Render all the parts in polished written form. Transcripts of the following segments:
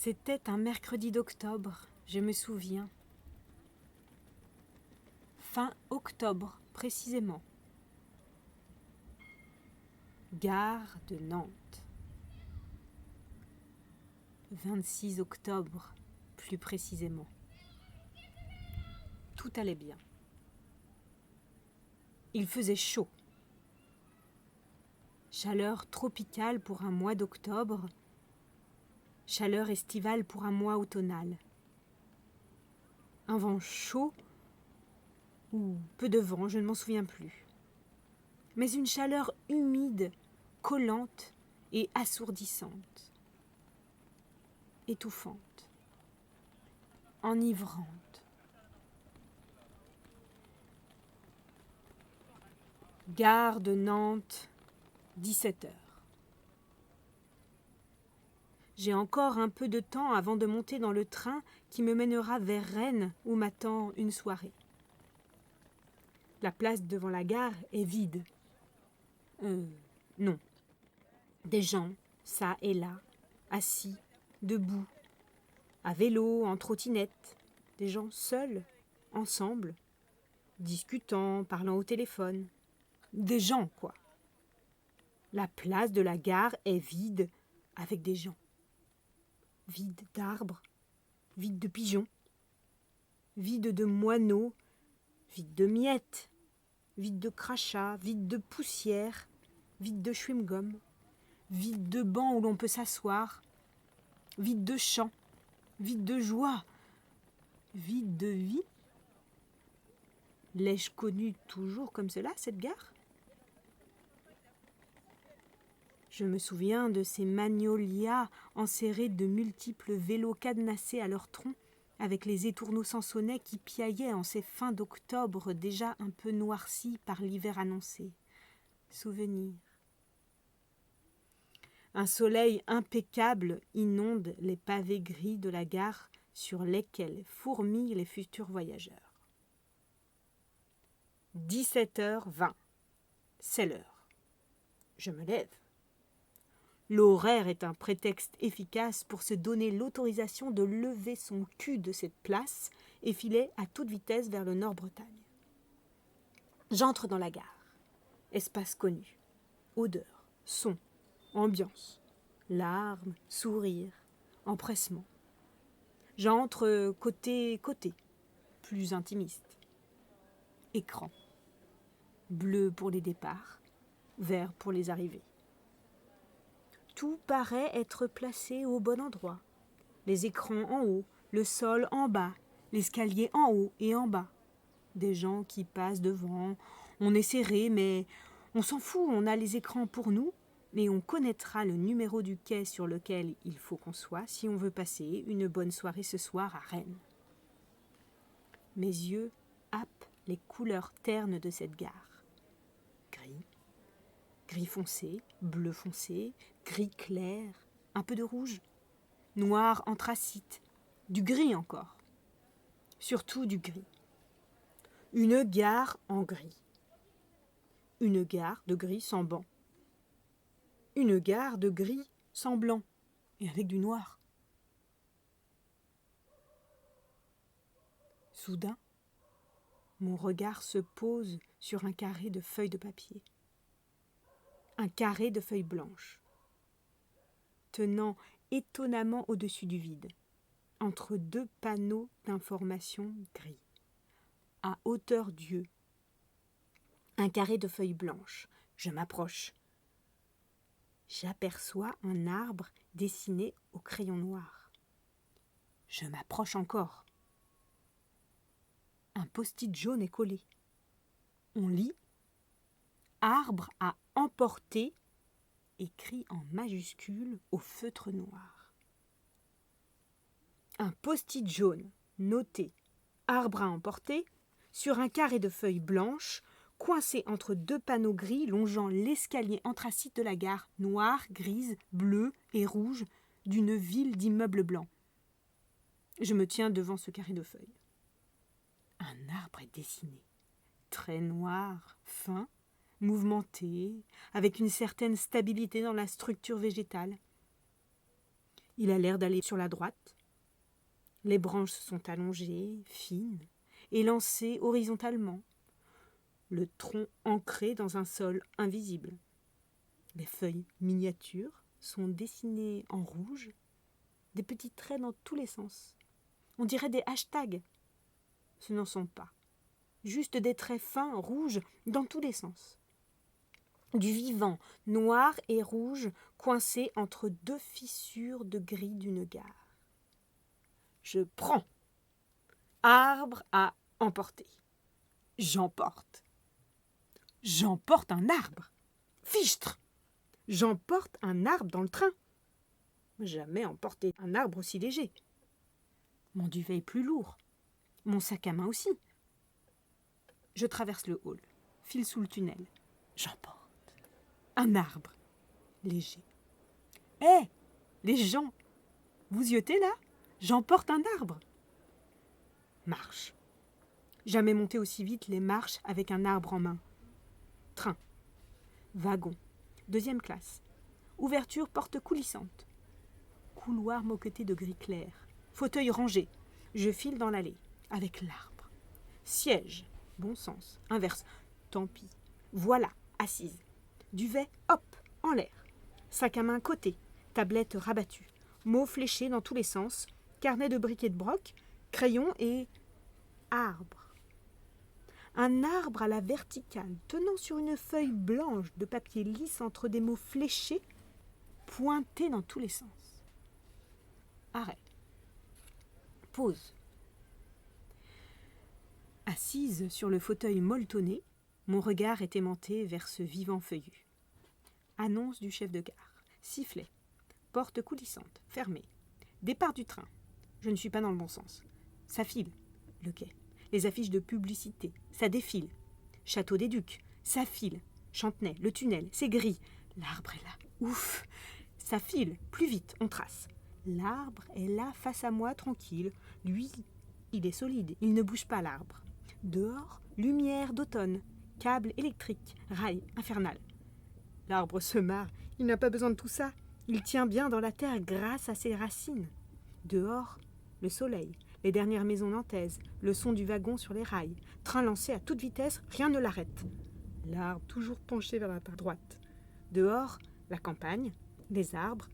C'était un mercredi d'octobre, je me souviens. Fin octobre, précisément. Gare de Nantes. 26 octobre, plus précisément. Tout allait bien. Il faisait chaud. Chaleur tropicale pour un mois d'octobre, chaleur estivale pour un mois automnal. Un vent chaud ou peu de vent, je ne m'en souviens plus. Mais une chaleur humide, collante et assourdissante, étouffante, enivrante. Gare de Nantes, 17h. J'ai encore un peu de temps avant de monter dans le train qui me mènera vers Rennes où m'attend une soirée. La place devant la gare est vide. Non. Des gens, ça et là, assis, debout, à vélo, en trottinette, des gens seuls, ensemble, discutant, parlant au téléphone. Des gens, quoi. La place de la gare est vide avec des gens. Vide d'arbres, vide de pigeons, vide de moineaux, vide de miettes, vide de crachats, vide de poussière, vide de chewing-gum, vide de bancs où l'on peut s'asseoir, vide de chants, vide de joie, vide de vie. L'ai-je connue toujours comme cela, cette gare ? Je me souviens de ces magnolias enserrés de multiples vélos cadenassés à leur tronc, avec les étourneaux sans sonnet qui piaillaient en ces fins d'octobre déjà un peu noircis par l'hiver annoncé. Souvenir. Un soleil impeccable inonde les pavés gris de la gare sur lesquels fourmillent les futurs voyageurs. 17h20. C'est l'heure. Je me lève. L'horaire est un prétexte efficace pour se donner l'autorisation de lever son cul de cette place et filer à toute vitesse vers le Nord-Bretagne. J'entre dans la gare. Espace connu. Odeur, son, ambiance, larmes, sourires, empressement. J'entre côté, plus intimiste. Écran. Bleu pour les départs, vert pour les arrivées. Tout paraît être placé au bon endroit. Les écrans en haut, le sol en bas, l'escalier en haut et en bas. Des gens qui passent devant. On est serré, mais on s'en fout, on a les écrans pour nous, et on connaîtra le numéro du quai sur lequel il faut qu'on soit si on veut passer une bonne soirée ce soir à Rennes. Mes yeux happent les couleurs ternes de cette gare. Gris. Gris foncé, bleu foncé, gris clair, un peu de rouge, noir anthracite, du gris encore. Surtout du gris. Une gare en gris. Une gare de gris sans banc. Une gare de gris sans blanc et avec du noir. Soudain, mon regard se pose sur un carré de feuilles de papier. Un carré de feuilles blanches, tenant étonnamment au-dessus du vide, entre deux panneaux d'information gris, à hauteur d'yeux. Un carré de feuilles blanches. Je m'approche. J'aperçois un arbre dessiné au crayon noir. Je m'approche encore. Un post-it jaune est collé. On lit « Arbre à emporter » écrit en majuscule au feutre noir. Un post-it jaune noté « Arbre à emporter » sur un carré de feuilles blanches coincé entre deux panneaux gris longeant l'escalier anthracite de la gare, noire, grise, bleue et rouge, d'une ville d'immeubles blancs. Je me tiens devant ce carré de feuilles. Un arbre est dessiné, très noir, fin, mouvementé, avec une certaine stabilité dans la structure végétale. Il a l'air d'aller sur la droite. Les branches sont allongées, fines, élancées horizontalement. Le tronc ancré dans un sol invisible. Les feuilles miniatures sont dessinées en rouge, des petits traits dans tous les sens. On dirait des hashtags. Ce n'en sont pas. Juste des traits fins, rouges, dans tous les sens. Du vivant, noir et rouge, coincé entre deux fissures de gris d'une gare. Je prends. Arbre à emporter. J'emporte. J'emporte un arbre. Fichtre! J'emporte un arbre dans le train. Jamais emporté un arbre aussi léger. Mon duvet est plus lourd. Mon sac à main aussi. Je traverse le hall, file sous le tunnel. J'emporte un arbre léger. Hé, les gens, vous y êtes là? J'emporte un arbre. Marche. Jamais monté aussi vite les marches avec un arbre en main. Train. Wagon. 2e classe. Ouverture porte coulissante. Couloir moqueté de gris clair. Fauteuil rangé. Je file dans l'allée. Avec l'arbre. Siège. Bon sens. Inverse. Tant pis. Voilà. Assise. Duvet. Hop. En l'air. Sac à main côté. Tablette rabattue. Mots fléchés dans tous les sens. Carnet de briquet de broc. Crayon et arbre. Un arbre à la verticale, tenant sur une feuille blanche de papier lisse entre des mots fléchés, pointés dans tous les sens. Arrêt. Pause. Assise sur le fauteuil molletonné, mon regard est aimanté vers ce vivant feuillu. Annonce du chef de gare. Sifflet. Porte coulissante, fermée. Départ du train. Je ne suis pas dans le bon sens. Ça file. Le quai. Les affiches de publicité, ça défile. Château des Ducs, ça file. Chantenay, le tunnel, c'est gris. L'arbre est là. Ouf! Ça file, plus vite, on trace. L'arbre est là face à moi, tranquille. Lui, il est solide, il ne bouge pas l'arbre. Dehors, lumière d'automne, câble électrique, rail infernal. L'arbre se marre, il n'a pas besoin de tout ça. Il tient bien dans la terre grâce à ses racines. Dehors, le soleil. Les dernières maisons nantaises, le son du wagon sur les rails, train lancé à toute vitesse, rien ne l'arrête. L'arbre toujours penché vers la droite. Dehors, la campagne, les arbres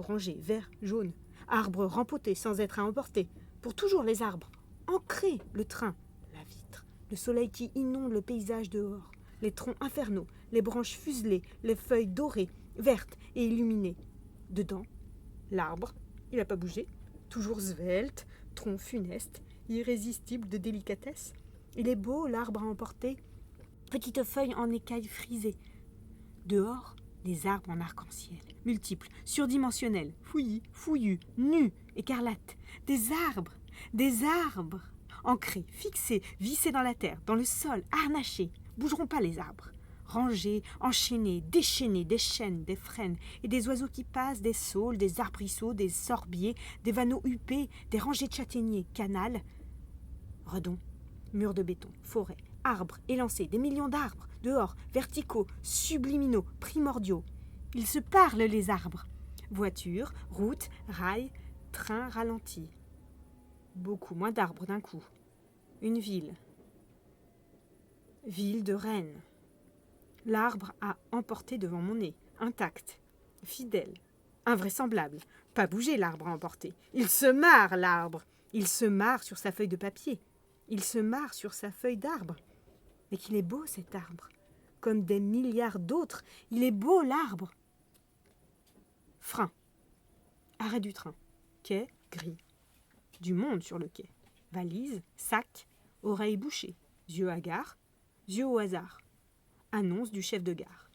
rangés, verts, jaunes, arbres rempotés sans être à emporter, pour toujours les arbres, ancrés, le train, la vitre, le soleil qui inonde le paysage dehors, les troncs infernaux, les branches fuselées, les feuilles dorées, vertes et illuminées. Dedans, l'arbre, il n'a pas bougé, toujours svelte, tronc funeste, irrésistible de délicatesse. Il est beau, l'arbre à emporter, petites feuilles en écailles frisées. Dehors, les arbres en arc-en-ciel, multiples, surdimensionnels, fouillis, fouillus, nus, écarlates. Des arbres, ancrés, fixés, vissés dans la terre, dans le sol, harnachés. Bougeront pas les arbres. Rangés, enchaînés, déchaînés, des chênes, des frênes, et des oiseaux qui passent, des saules, des arbrisseaux, des sorbiers, des vanneaux huppés, des rangées de châtaigniers, canals, redons, murs de béton, forêts, arbres élancés, des millions d'arbres, dehors, verticaux, subliminaux, primordiaux. Ils se parlent, les arbres. Voitures, routes, rails, trains ralentis. Beaucoup moins d'arbres d'un coup. Une ville. Ville de Rennes. L'arbre a emporté devant mon nez, intact, fidèle, invraisemblable. Pas bouger, l'arbre a emporté. Il se marre, l'arbre. Il se marre sur sa feuille de papier. Il se marre sur sa feuille d'arbre. Mais qu'il est beau, cet arbre. Comme des milliards d'autres, il est beau, l'arbre. Frein. Arrêt du train. Quai gris. Du monde sur le quai. Valise, sac, oreilles bouchées, yeux hagards, yeux au hasard. Annonce du chef de gare.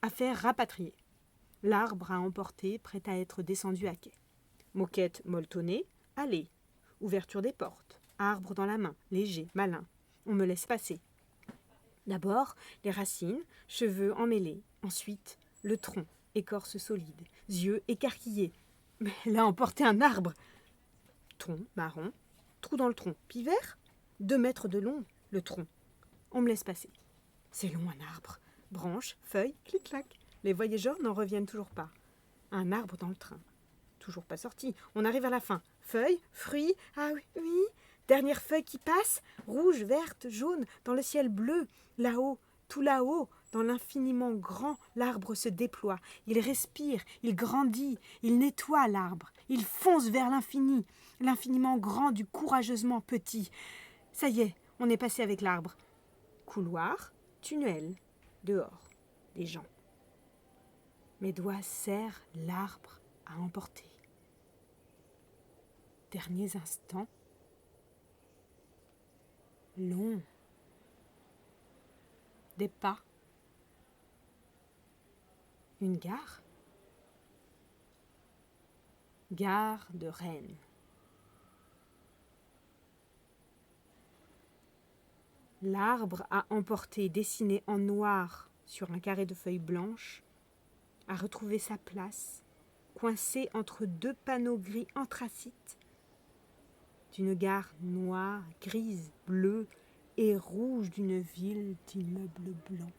Affaire rapatriée. L'arbre à emporter, prêt à être descendu à quai. Moquette molletonnée, allée. Ouverture des portes. Arbre dans la main, léger, malin. On me laisse passer. D'abord, les racines, cheveux emmêlés. Ensuite, le tronc, écorce solide, yeux écarquillés. Mais là, emporter un arbre. Tronc marron, trou dans le tronc, puis vert, 2 mètres de long, le tronc. On me laisse passer. C'est long, un arbre. Branches, feuilles, clic-clac. Les voyageurs n'en reviennent toujours pas. Un arbre dans le train. Toujours pas sorti. On arrive à la fin. Feuilles, fruits, ah oui, oui. Dernière feuille qui passe, rouge, verte, jaune, dans le ciel bleu. Là-haut, tout là-haut, dans l'infiniment grand, l'arbre se déploie. Il respire, il grandit, il nettoie l'arbre. Il fonce vers l'infini, l'infiniment grand du courageusement petit. Ça y est, on est passé avec l'arbre. Couloir, tunnel, dehors, des gens. Mes doigts serrent l'arbre à emporter. Derniers instants, long. Des pas. Une gare. Gare de Rennes. L'arbre a emporté, dessiné en noir sur un carré de feuilles blanches, a retrouvé sa place, coincé entre 2 panneaux gris anthracite, d'une gare noire, grise, bleue et rouge d'une ville d'immeubles blancs.